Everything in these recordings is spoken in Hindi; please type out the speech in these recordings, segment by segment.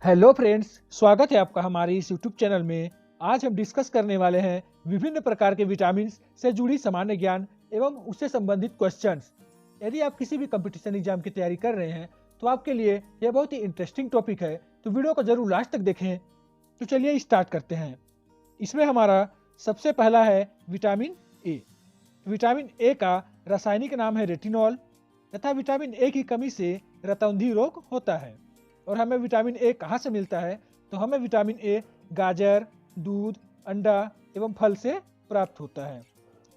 हेलो फ्रेंड्स, स्वागत है आपका हमारे इस यूट्यूब चैनल में। आज हम डिस्कस करने वाले हैं विभिन्न प्रकार के विटामिन से जुड़ी सामान्य ज्ञान एवं उससे संबंधित क्वेश्चंस। यदि आप किसी भी कंपटीशन एग्जाम की तैयारी कर रहे हैं तो आपके लिए यह बहुत ही इंटरेस्टिंग टॉपिक है, तो वीडियो को जरूर लास्ट तक देखें। तो चलिए स्टार्ट करते हैं। इसमें हमारा सबसे पहला है विटामिन ए। विटामिन ए का रासायनिक नाम है रेटिनॉल तथा विटामिन ए की कमी से रतौंधी रोग होता है। और हमें विटामिन ए कहाँ से मिलता है? तो हमें विटामिन ए गाजर, दूध, अंडा एवं फल से प्राप्त होता है।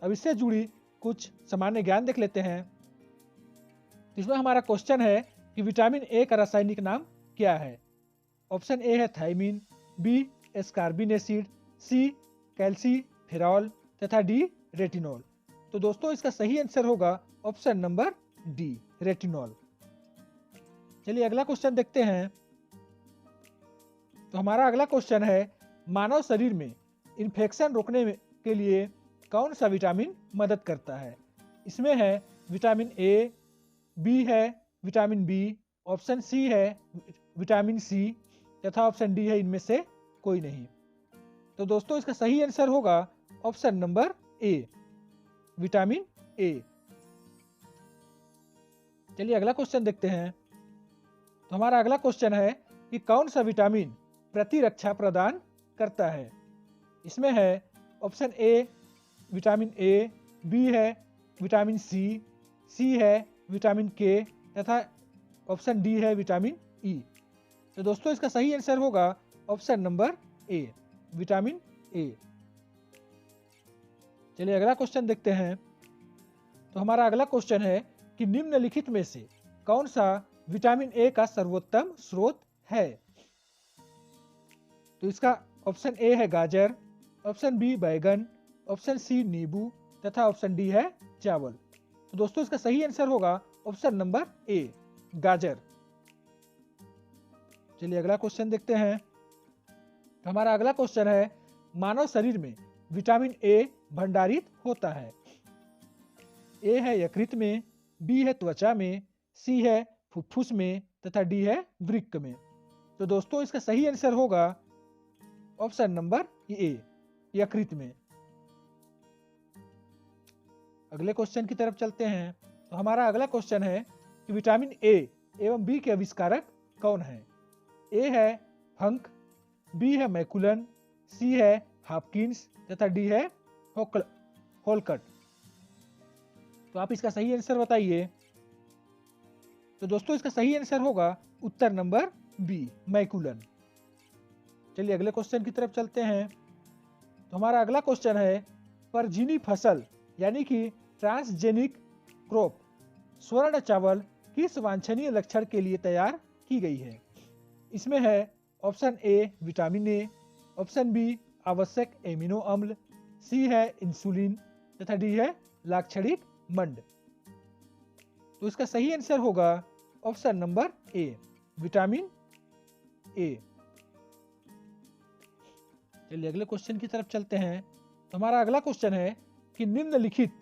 अब इससे जुड़ी कुछ सामान्य ज्ञान देख लेते हैं। इसमें हमारा क्वेश्चन है कि विटामिन ए का रासायनिक नाम क्या है? ऑप्शन ए है थायमिन, बी एस्कार्बिन एसिड, सी कैल्सीफेरॉल तथा डी रेटिनॉल। तो दोस्तों इसका सही आंसर होगा ऑप्शन नंबर डी रेटिनॉल। चलिए अगला क्वेश्चन देखते हैं। तो हमारा अगला क्वेश्चन है मानव शरीर में इन्फेक्शन रोकने के लिए कौन सा विटामिन मदद करता है? इसमें है विटामिन ए, बी है विटामिन बी, ऑप्शन सी है विटामिन सी तथा ऑप्शन डी है इनमें से कोई नहीं। तो दोस्तों इसका सही आंसर होगा option number A vitamin A. चलिए अगला क्वेश्चन देखते हैं। तो हमारा अगला क्वेश्चन है कि कौन सा विटामिन प्रतिरक्षा प्रदान करता है? इसमें है option A vitamin A, B है विटामिन सी, सी है विटामिन के तथा ऑप्शन डी है विटामिन ई। तो दोस्तों इसका सही आंसर होगा option number A vitamin A. चलिए अगला क्वेश्चन देखते हैं। तो हमारा अगला क्वेश्चन है कि निम्नलिखित में से कौन सा विटामिन ए का सर्वोत्तम स्रोत है? तो इसका ऑप्शन ए है गाजर, ऑप्शन बी बैगन, ऑप्शन सी नींबू तथा ऑप्शन डी है चावल। तो दोस्तों इसका सही आंसर होगा ऑप्शन नंबर ए गाजर। चलिए अगला क्वेश्चन देखते हैं। तो हमारा अगला क्वेश्चन है मानव शरीर में विटामिन ए भंडारित होता है। ए है यकृत में, बी है त्वचा में, सी है फुफ्फुस में तथा डी है वृक्क में। तो दोस्तों इसका सही आंसर होगा ऑप्शन नंबर ए यकृत में। अगले क्वेश्चन की तरफ चलते हैं। तो हमारा अगला क्वेश्चन है कि विटामिन ए एवं बी के आविष्कारक कौन है? ए है फंक, बी है मैकुलन, सी है हॉपकिंस तथा डी है होलकट। तो आप इसका सही आंसर बताइए। तो दोस्तों इसका सही आंसर होगा उत्तर नंबर बी मैकुलन। चलिए अगले क्वेश्चन की तरफ चलते हैं। तो हमारा अगला क्वेश्चन है परजीवी फसल यानी कि ट्रांसजेनिक क्रॉप स्वर्ण चावल किस वांछनीय लक्षण के लिए तैयार की गई है? इसमें है option A vitamin A, option B आवश्यक एमिनो अम्ल, सी है इंसुलिन तथा डी है लाक्षणिक मंड। तो इसका सही आंसर होगा option number A vitamin A. चलिए अगले क्वेश्चन की तरफ चलते हैं। तो हमारा अगला क्वेश्चन है कि निम्नलिखित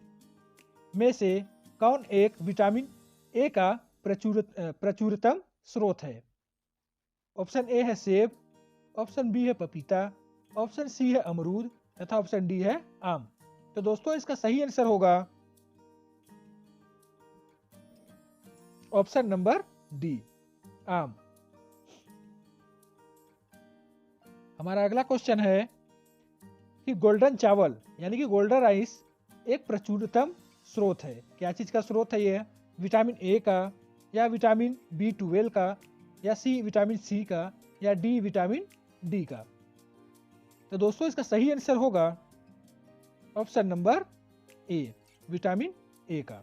में से कौन एक विटामिन ए का प्रचुरतम स्रोत है? ऑप्शन ए है सेब, ऑप्शन बी है पपीता, ऑप्शन सी है अमरूद तथा ऑप्शन डी है आम। तो दोस्तों इसका सही आंसर होगा ऑप्शन नंबर डी आम। हमारा अगला क्वेश्चन है कि गोल्डन चावल यानी कि गोल्डन राइस एक प्रचुरतम स्रोत है। क्या चीज का स्रोत है ये? विटामिन ए का, या विटामिन B12 का, या सी विटामिन सी का, या डी विटामिन डी का। तो दोस्तों इसका सही आंसर होगा option number A vitamin A का।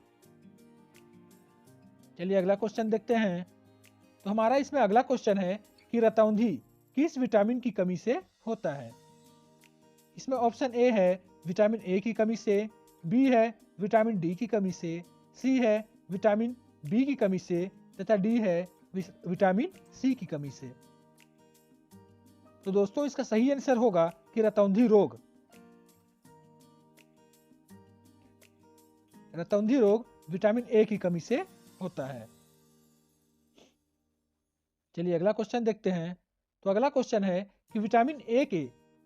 चलिए अगला क्वेश्चन देखते हैं। तो हमारा इसमें अगला क्वेश्चन है कि रतौंधी किस विटामिन की कमी से होता है? इसमें ऑप्शन ए है विटामिन ए की कमी से, बी है विटामिन डी की कमी से, सी है विटामिन बी की कमी से तथा डी है विटामिन सी की कमी से। तो दोस्तों इसका सही आंसर होगा कि रतौंधी रोग विटामिन ए की कमी से होता है। चलिए अगला क्वेश्चन देखते हैं। तो अगला क्वेश्चन है कि विटामिन ए के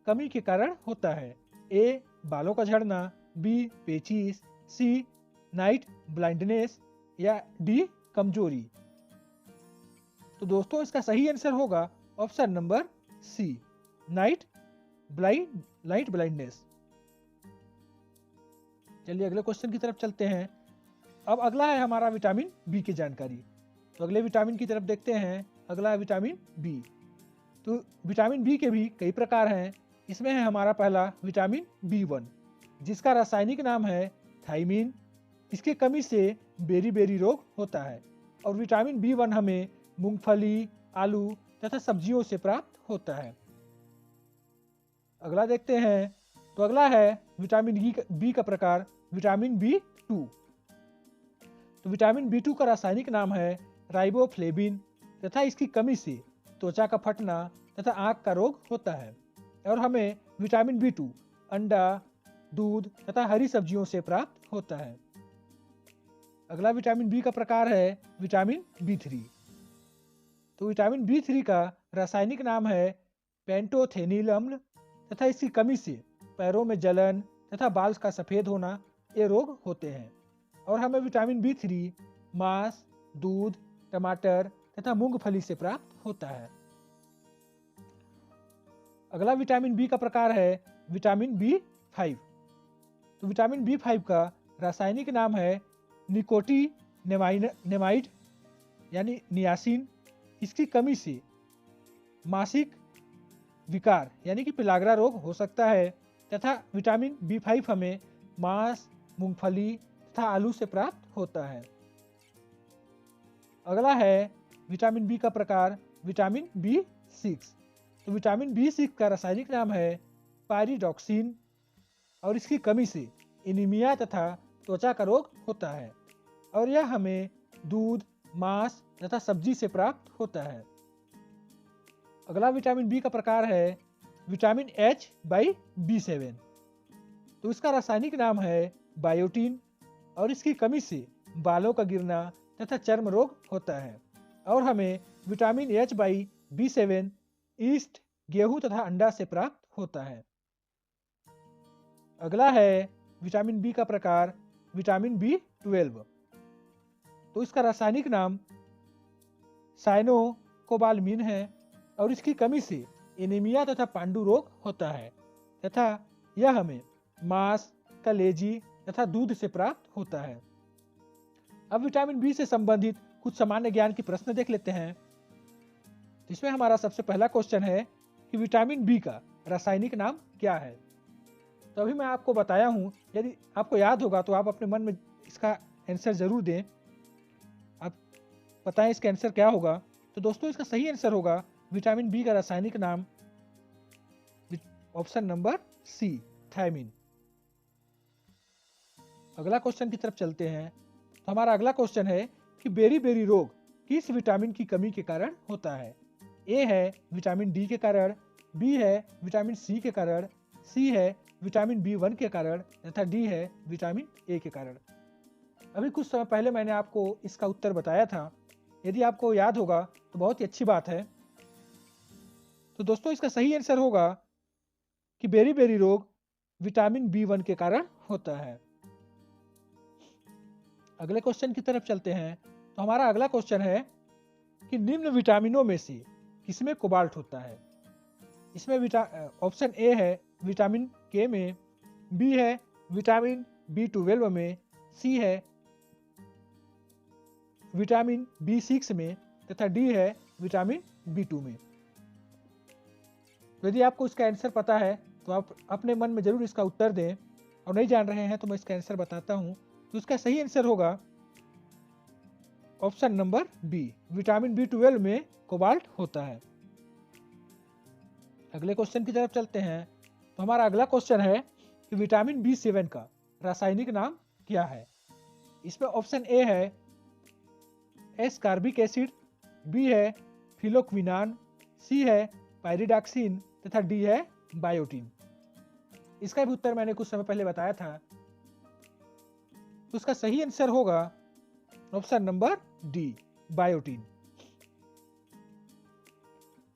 कमी के कारण होता है। ए बालों का झड़ना, बी पेचिश, सी नाइट ब्लाइंडनेस या डी कमजोरी। तो दोस्तों इसका सही आंसर होगा option number C, night blindness. चलिए अगले क्वेश्चन की तरफ चलते हैं। अब अगला है हमारा विटामिन बी की जानकारी। तो अगले विटामिन की तरफ देखते हैं। अगला है विटामिन बी। तो विटामिन बी के भी कई प्रकार हैं। इसमें है हमारा पहला विटामिन B1, जिसका रासायनिक नाम है थाइमिन। इसकी कमी से बेरी रोग होता है। और विटामिन B1 हमें मूंगफली, आलू तथा सब्जियों से प्राप्त होता है। अगला देखते हैं। तो अगला है विटामिन बी का प्रकार विटामिन B2। तो विटामिन B2 का रासायनिक नाम है राइबोफ्लेविन तथा इसकी कमी से त्वचा का फटना तथा आंख का रोग होता है। और हमें विटामिन B2 अंडा, दूध तथा हरी सब्जियों से प्राप्त होता है। अगला विटामिन बी का प्रकार है विटामिन B3। तो विटामिन B3 का रासायनिक नाम है पेंटोथेनिल अम्ल तथा इसकी कमी से पैरों में जलन तथा बाल का सफेद होना ये रोग होते हैं। और हमें विटामिन B3 मांस, दूध, टमाटर तथा मूंगफली से प्राप्त होता है। अगला विटामिन बी का प्रकार है विटामिन B5। तो विटामिन B5 का रासायनिक नाम है निकोटिनेमाइड यानी नियासिन। इसकी कमी से मासिक विकार यानी कि पिलागरा रोग हो सकता है। तथा विटामिन B5 हमें मांस, मूंगफली तथा आलू से प्राप्त होता है। अगला है विटामिन बी का प्रकार विटामिन B6। तो विटामिन B6 का रासायनिक नाम है पायरिडॉक्सिन। और इसकी कमी से एनीमिया तथा त्वचा का रोग होता है। और यह हमें दूध, मांस तथा सब्जी से प्राप्त होता है। अगला विटामिन बी का प्रकार है विटामिन H/B7। तो इसका रासायनिक नाम है बायोटीन। और इसकी कमी से बालों का गिरना तथा चर्म रोग होता है। और हमें विटामिन H/B7 ईस्ट, गेहूं तथा अंडा से प्राप्त होता है। अगला है विटामिन बी का प्रकार विटामिन B12। तो इसका रासायनिक नाम साइनोकोबालमिन है। और इसकी कमी से एनीमिया तथा पांडु रोग होता है। तथा यह हमें मांस, कलेजी तथा दूध से प्राप्त होता है। अब विटामिन बी से संबंधित कुछ सामान्य ज्ञान के प्रश्न देख लेते हैं। इसमें हमारा सबसे पहला क्वेश्चन है कि विटामिन बी का रासायनिक नाम क्या है। तो अभी मैं आपको बताया हूं, यदि आपको याद होगा तो आप अपने मन में इसका आंसर जरूर दें। आप बताएं इसका आंसर क्या होगा। तो दोस्तों इसका सही आंसर होगा विटामिन बी का रासायनिक नाम ऑप्शन नंबर सी, थायमिन। अगला क्वेश्चन की तरफ चलते हैं। तो हमारा अगला क्वेश्चन है कि बेरी रोग किस विटामिन की कमी के कारण होता है। ए है विटामिन डी के कारण, बी है विटामिन सी के कारण, सी है विटामिन B1 के कारण तथा डी है विटामिन ए के कारण। अभी कुछ समय पहले मैंने आपको इसका उत्तर बताया था। यदि आपको याद होगा तो बहुत ही अच्छी बात है। तो दोस्तों इसका सही आंसर होगा कि बेरी रोग विटामिन B1 के कारण होता है। अगले क्वेश्चन की तरफ चलते हैं। तो हमारा अगला क्वेश्चन है कि निम्न विटामिनों में से किसमें कोबाल्ट होता है। इसमें ऑप्शन ए है विटामिन के में, बी है विटामिन B12 में, सी है विटामिन B6 में तथा डी है विटामिन B2 में। यदि आपको इसका आंसर पता है तो आप अपने मन में जरूर इसका उत्तर दें। और नहीं जान रहे हैं तो मैं इसका आंसर बताता हूं। तो इसका सही आंसर होगा option number B, vitamin B12 में कोबाल्ट होता है। अगले क्वेश्चन की तरफ चलते हैं। तो हमारा अगला क्वेश्चन है कि विटामिन B7 का रासायनिक नाम क्या है। इसमें ऑप्शन ए है एस्कॉर्बिक एसिड, बी है फिलोक्विनान, सी है पायरिडॉक्सिन तथा डी है बायोटीन। इसका भी उत्तर मैंने कुछ समय पहले बताया था। तो उसका सही आंसर होगा ऑप्शन नंबर डी, बायोटीन।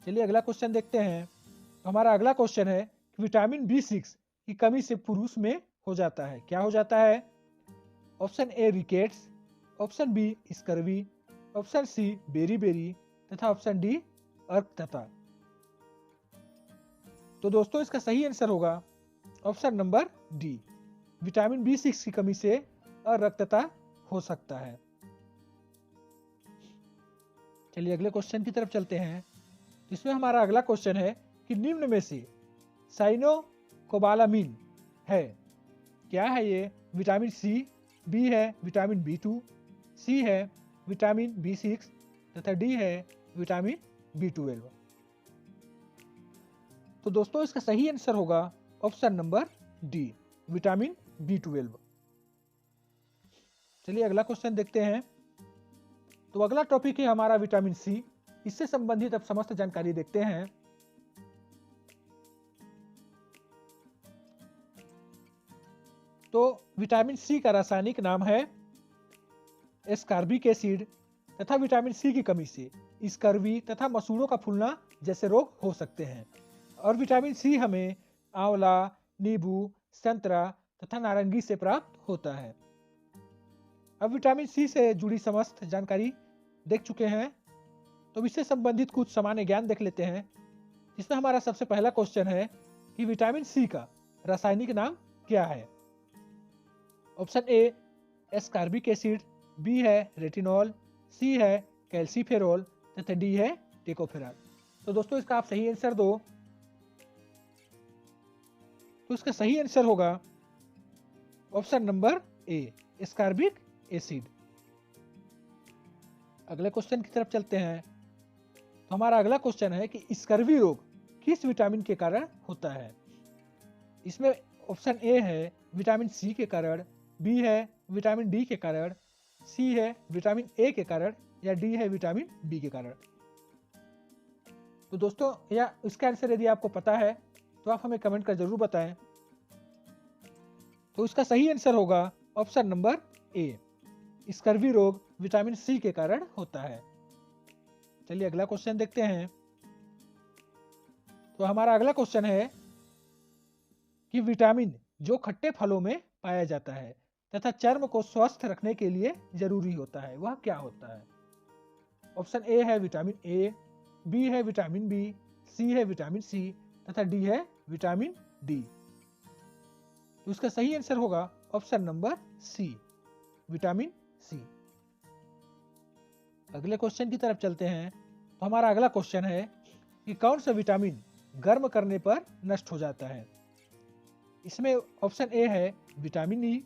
चलिए अगला क्वेश्चन देखते हैं। तो हमारा अगला क्वेश्चन है कि विटामिन B6 की कमी से पुरुष में हो जाता है, क्या हो जाता है? Option A rickets, option B scurvy, option C बेरी तथा ऑप्शन डी अर्कतता। तो दोस्तों इसका सही आंसर होगा option number D, vitamin B6 की कमी से अर्कतता हो सकता है। चलिए अगले क्वेश्चन की तरफ चलते हैं। इसमें हमारा अगला क्वेश्चन है कि निम्न में से साइनोकोबालामिन है, क्या है ये? विटामिन सी, बी है विटामिन B2, सी है विटामिन B6 तथा डी है विटामिन B12। तो दोस्तों इसका सही आंसर होगा option number D, vitamin B12। चलिए अगला क्वेश्चन देखते हैं। तो अगला टॉपिक है हमारा विटामिन सी। इससे संबंधित अब समस्त जानकारी देखते हैं। तो विटामिन सी का रासायनिक नाम है एस्कॉर्बिक एसिड तथा विटामिन सी की कमी से स्कर्वी तथा मसूड़ों का फूलना जैसे रोग हो सकते हैं। और विटामिन सी हमें आंवला, नींबू, संतरा तथा नारंगी से प्राप्त होता है। अब विटामिन सी से जुड़ी समस्त जानकारी देख चुके हैं, तो इससे संबंधित कुछ सामान्य ज्ञान देख लेते हैं। इसमें हमारा सबसे पहला क्वेश्चन है कि विटामिन सी का रासायनिक नाम क्या है? Option A ascorbic acid, B है रेटिनॉल, सी है कैल्सीफेरॉल तथा डी है टेकोफेरॉल। तो दोस्तों इसका आप सही आंसर दो। तो इसका सही आंसर होगा ऑप्शन नंबर ए, एस्कॉर्बिक एसिड। अगले क्वेश्चन की तरफ चलते हैं। तो हमारा अगला क्वेश्चन है कि स्कर्वी रोग किस विटामिन के कारण होता है? इसमें ऑप्शन ए है विटामिन सी के कारण, बी है विटामिन डी के कारण, सी है विटामिन ए के कारण या डी है विटामिन बी के कारण। तो दोस्तों या इसका आंसर यदि आपको पता है तो आप हमें कमेंट कर जरूर बताएं। तो इसका सही आंसर होगा ऑप्शन नंबर ए, स्कर्वी रोग विटामिन सी के कारण होता है। चलिए अगला क्वेश्चन देखते हैं। तो हमारा अगला क्वेश्चन है कि विटामिन जो खट्टे फलों में पाया जाता है तथा चर्म को स्वस्थ रखने के लिए जरूरी होता है, वह क्या होता है? ऑप्शन ए है विटामिन ए, बी है विटामिन बी, सी है विटामिन सी तथा डी है विटामिन डी। तो इसका सही आंसर होगा option number C, vitamin C. अगले क्वेश्चन की तरफ चलते हैं। तो हमारा अगला क्वेश्चन है कि कौन सा विटामिन गर्म करने पर नष्ट हो जाता है? इसमें ऑप्शन ए है विटामिन ई,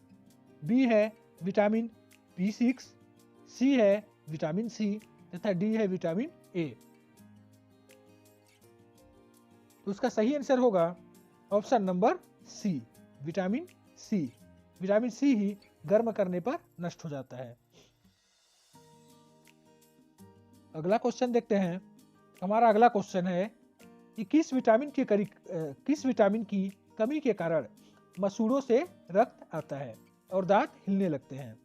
बी है विटामिन B6, सी है विटामिन सी तथा डी है विटामिन ए। तो उसका सही आंसर होगा option number C, vitamin C. Vitamin C ही गर्म करने पर नष्ट हो जाता है। अगला क्वेश्चन देखते हैं। हमारा अगला क्वेश्चन है कि किस विटामिन की कमी के कारण मसूड़ों से रक्त आता है और दांत हिलने लगते हैं?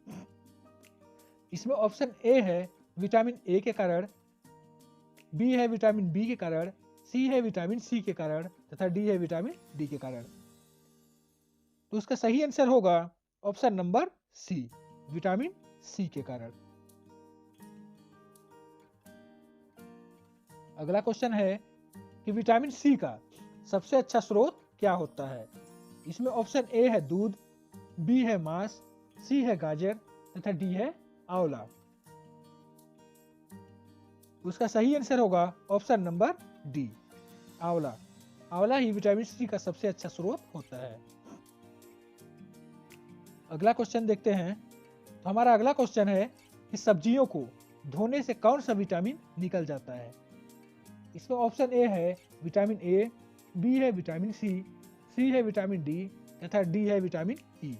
इसमें ऑप्शन ए है विटामिन ए के कारण, बी है विटामिन बी के कारण, सी है विटामिन सी के कारण तथा डी है विटामिन डी के कारण। तो उसका सही आंसर होगा option number C, vitamin C के कारण। अगला क्वेश्चन है कि विटामिन सी का सबसे अच्छा स्रोत क्या होता है? इसमें ऑप्शन ए है दूध, बी है मांस, सी है गाजर तथा डी है आंवला। उसका सही आंसर होगा ऑप्शन नंबर डी, आंवला। आंवला ही विटामिन सी का सबसे अच्छा स्रोत होता है। अगला क्वेश्चन देखते हैं। तो हमारा अगला क्वेश्चन है कि सब्जियों को धोने से कौन सा विटामिन निकल जाता है? इसमें ऑप्शन ए है विटामिन ए, बी है विटामिन सी है विटामिन डी तथा डी है विटामिन ई।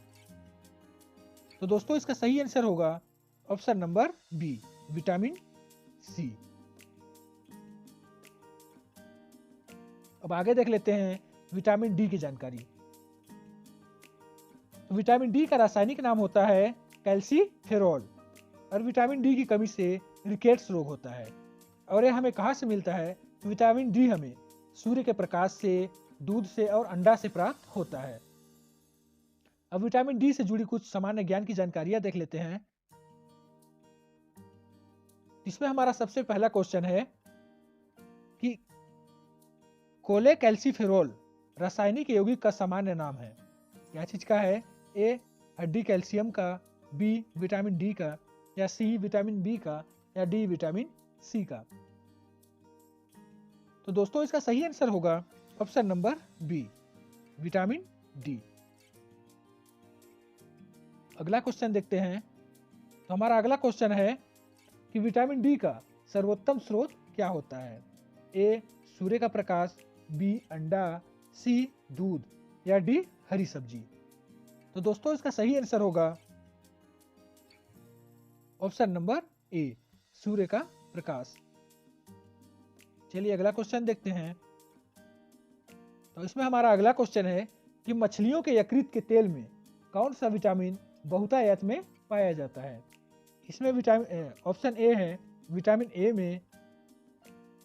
तो दोस्तों इसका सही आंसर होगा option number B, vitamin C. अब आगे देख लेते हैं विटामिन डी की जानकारी। तो विटामिन डी का रासायनिक नाम होता है कैल्सीफेरॉल और विटामिन डी की कमी से रिकेट्स रोग होता है। और यह हमें कहाँ से मिलता है? विटामिन डी हमें सूर्य के प्रकाश से, दूध से और अंडा से प्राप्त होता है। अब विटामिन डी से जुड़ी कुछ सामान्य ज्ञान की जानकारियां देख लेते हैं। इसमें हमारा सबसे पहला क्वेश्चन है कि कोलेकैल्सिफेरॉल रासायनिक यौगिक का सामान्य नाम है। क्या चीज का है? ए हड्डी कैल्शियम का, बी विटामिन डी का, या सी विटामिन बी का, या डी विटामिन सी का। तो दोस्तों इसका सही आंसर होगा option number B, vitamin D. अगला क्वेश्चन देखते हैं। तो हमारा अगला क्वेश्चन है कि विटामिन डी का सर्वोत्तम स्रोत क्या होता है? ए सूर्य का प्रकाश, बी अंडा, सी दूध, या डी हरी सब्जी। तो दोस्तों इसका सही आंसर होगा ऑप्शन नंबर ए, सूर्य का प्रकाश। चलिए अगला क्वेश्चन देखते हैं। तो इसमें हमारा अगला क्वेश्चन है कि मछलियों के यकृत के तेल में कौन सा विटामिन बहुतायत में पाया जाता है? इसमें विटामिन ऑप्शन ए है विटामिन ए में,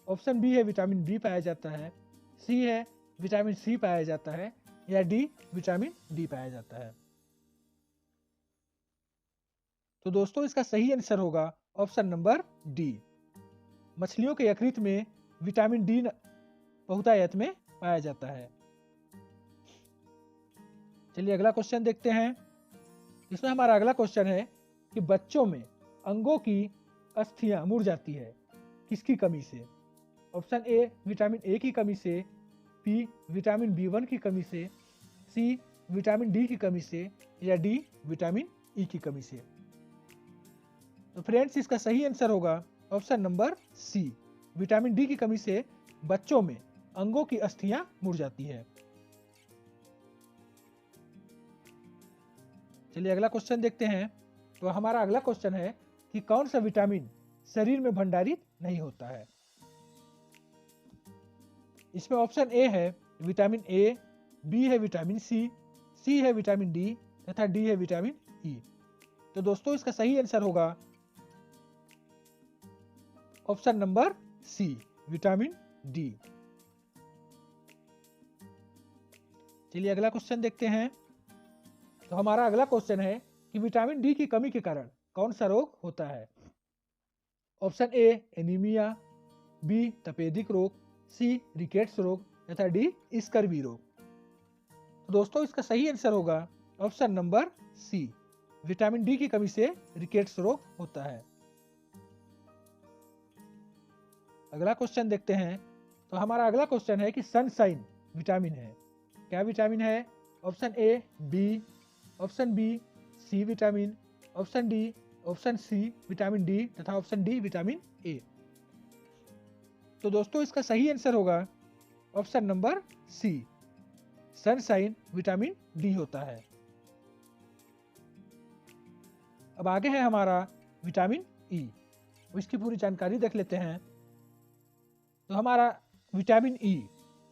ऑप्शन बी है विटामिन बी पाया जाता है, सी है विटामिन सी पाया जाता है, या डी विटामिन डी पाया जाता है। तो दोस्तों इसका सही आंसर होगा ऑप्शन नंबर डी, मछलियों के यकृत में विटामिन डी बहुतायत में पाया जाता है। चलिए अगला क्वेश्चन देखते हैं। इसमें हमारा अगला क्वेश्चन है कि बच्चों में अंगों की अस्थियां मुड़ जाती है किसकी कमी से? ऑप्शन ए विटामिन ए की कमी से, बी विटामिन बी1 की कमी से, सी विटामिन डी की कमी से, या डी विटामिन ई की कमी से। तो फ्रेंड्स इसका सही आंसर होगा option number C, vitamin D की कमी से बच्चों में अंगों की अस्थियां मुड़ जाती है। चलिए अगला क्वेश्चन देखते हैं। तो हमारा अगला क्वेश्चन है कि कौन सा विटामिन शरीर में भंडारित नहीं होता है? इसमें ऑप्शन ए है विटामिन ए, बी है विटामिन सी, सी है विटामिन डी, तथा डी है विटामिन ई। तो दोस्तों इसका सही आंसर होगा option number C, vitamin D. चलिए अगला क्वेश्चन देखते हैं। तो हमारा अगला क्वेश्चन है कि विटामिन डी की कमी के कारण कौन सा रोग होता है? ऑप्शन ए एनीमिया, बी तपेदिक रोग, सी रिकेट्स रोग, तथा डी स्कर्वी रोग। तो दोस्तों इसका सही आंसर होगा option number C, vitamin D की कमी से रिकेट्स रोग होता है। अगला क्वेश्चन देखते हैं। तो हमारा अगला क्वेश्चन है कि सनशाइन विटामिन है। क्या विटामिन है? Option A B, option B C vitamin, option D, option C vitamin D, तथा ऑप्शन डी विटामिन ए। तो दोस्तों इसका सही आंसर होगा option number C, sunshine vitamin D होता है। अब आगे है हमारा विटामिन ई, इसकी पूरी जानकारी देख लेते हैं। तो हमारा विटामिन ई,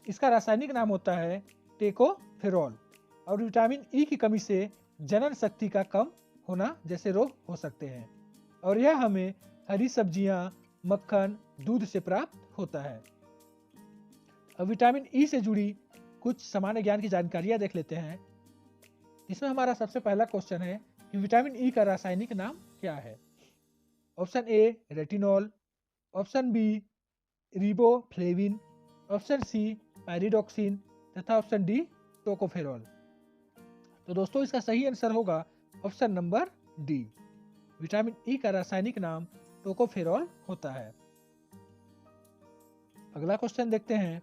इसका रासायनिक नाम होता है टेकोफेरॉल, और विटामिन ई की कमी से जनन शक्ति का कम होना जैसे रोग हो सकते हैं, और यह हमें हरी सब्जियां, मक्खन, दूध से प्राप्त होता है। अब विटामिन ई से जुड़ी कुछ सामान्य ज्ञान की जानकारियां देख लेते हैं। इसमें हमारा सबसे पहला क्वेश्चन है कि विटामिन ई का रासायनिक नाम क्या है? Option A retinol, option B riboflavin, option C pyridoxine, तथा ऑप्शन डी टोकोफेरॉल। तो दोस्तों इसका सही आंसर होगा option number D, vitamin E का रासायनिक नाम टोकोफेरॉल होता है। अगला क्वेश्चन देखते हैं।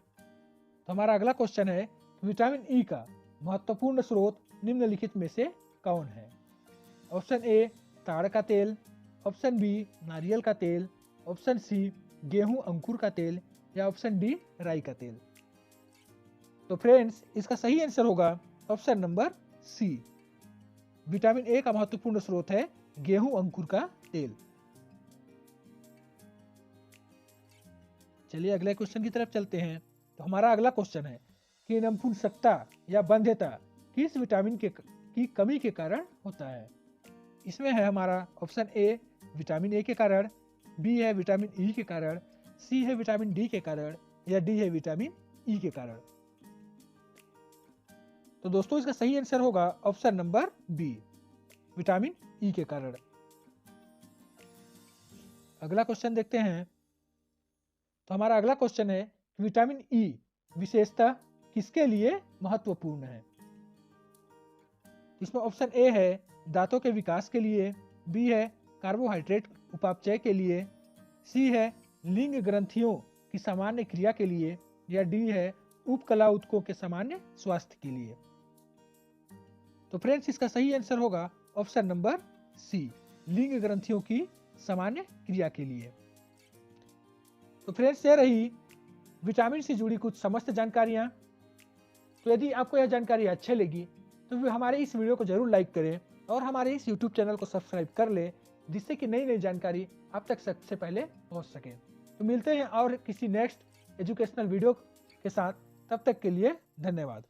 तो हमारा अगला क्वेश्चन है विटामिन ई का महत्वपूर्ण स्रोत निम्नलिखित में से कौन है? ऑप्शन ए ताड़ का तेल, ऑप्शन बी नारियल का तेल, ऑप्शन सी गेहूं अंकुर का तेल, या ऑप्शन डी राई का तेल। तो फ्रेंड्स इसका सही आंसर होगा option number C, vitamin A का महत्वपूर्ण स्रोत है गेहूं अंकुर का तेल। चलिए अगले क्वेश्चन की तरफ चलते हैं। तो हमारा अगला क्वेश्चन है कि नपुंसकता या बंध्यता किस विटामिन की कमी के कारण होता है? इसमें है हमारा ऑप्शन ए विटामिन ए के कारण, बी है विटामिन ई के कारण, सी है विटामिन डी के कारण, या डी है विटामिन ई के कारण। तो दोस्तों इसका सही आंसर होगा option number B, vitamin E के कारण। अगला क्वेश्चन देखते हैं। तो हमारा अगला क्वेश्चन है कि विटामिन ई विशेषता किसके लिए महत्वपूर्ण है। इसमें ऑप्शन ए है दांतों के विकास के लिए, बी है कार्बोहाइड्रेट उपापचय के लिए, सी है लिंग ग्रंथियों की सामान्य क्रिया के लिए, या डी है उपकला ऊतकों के सामान्य स्वास्थ्य के लिए। तो फ्रेंड्स इसका सही आंसर होगा ऑप्शन नंबर सी, लिंग ग्रंथियों की सामान्य क्रिया के लिए। तो फ्रेंड्स ये रही विटामिन से जुड़ी कुछ समस्त जानकारियां। तो यदि आपको यह जानकारी अच्छी लगी तो हमारे इस वीडियो को जरूर लाइक करें और हमारे इस यूट्यूब चैनल को सब्सक्राइब कर लें, जिससे कि नई नई जानकारी आप तक सबसे पहले पहुंच सके। तो मिलते हैं और किसी नेक्स्ट एजुकेशनल वीडियो के साथ, तब तक के लिए धन्यवाद।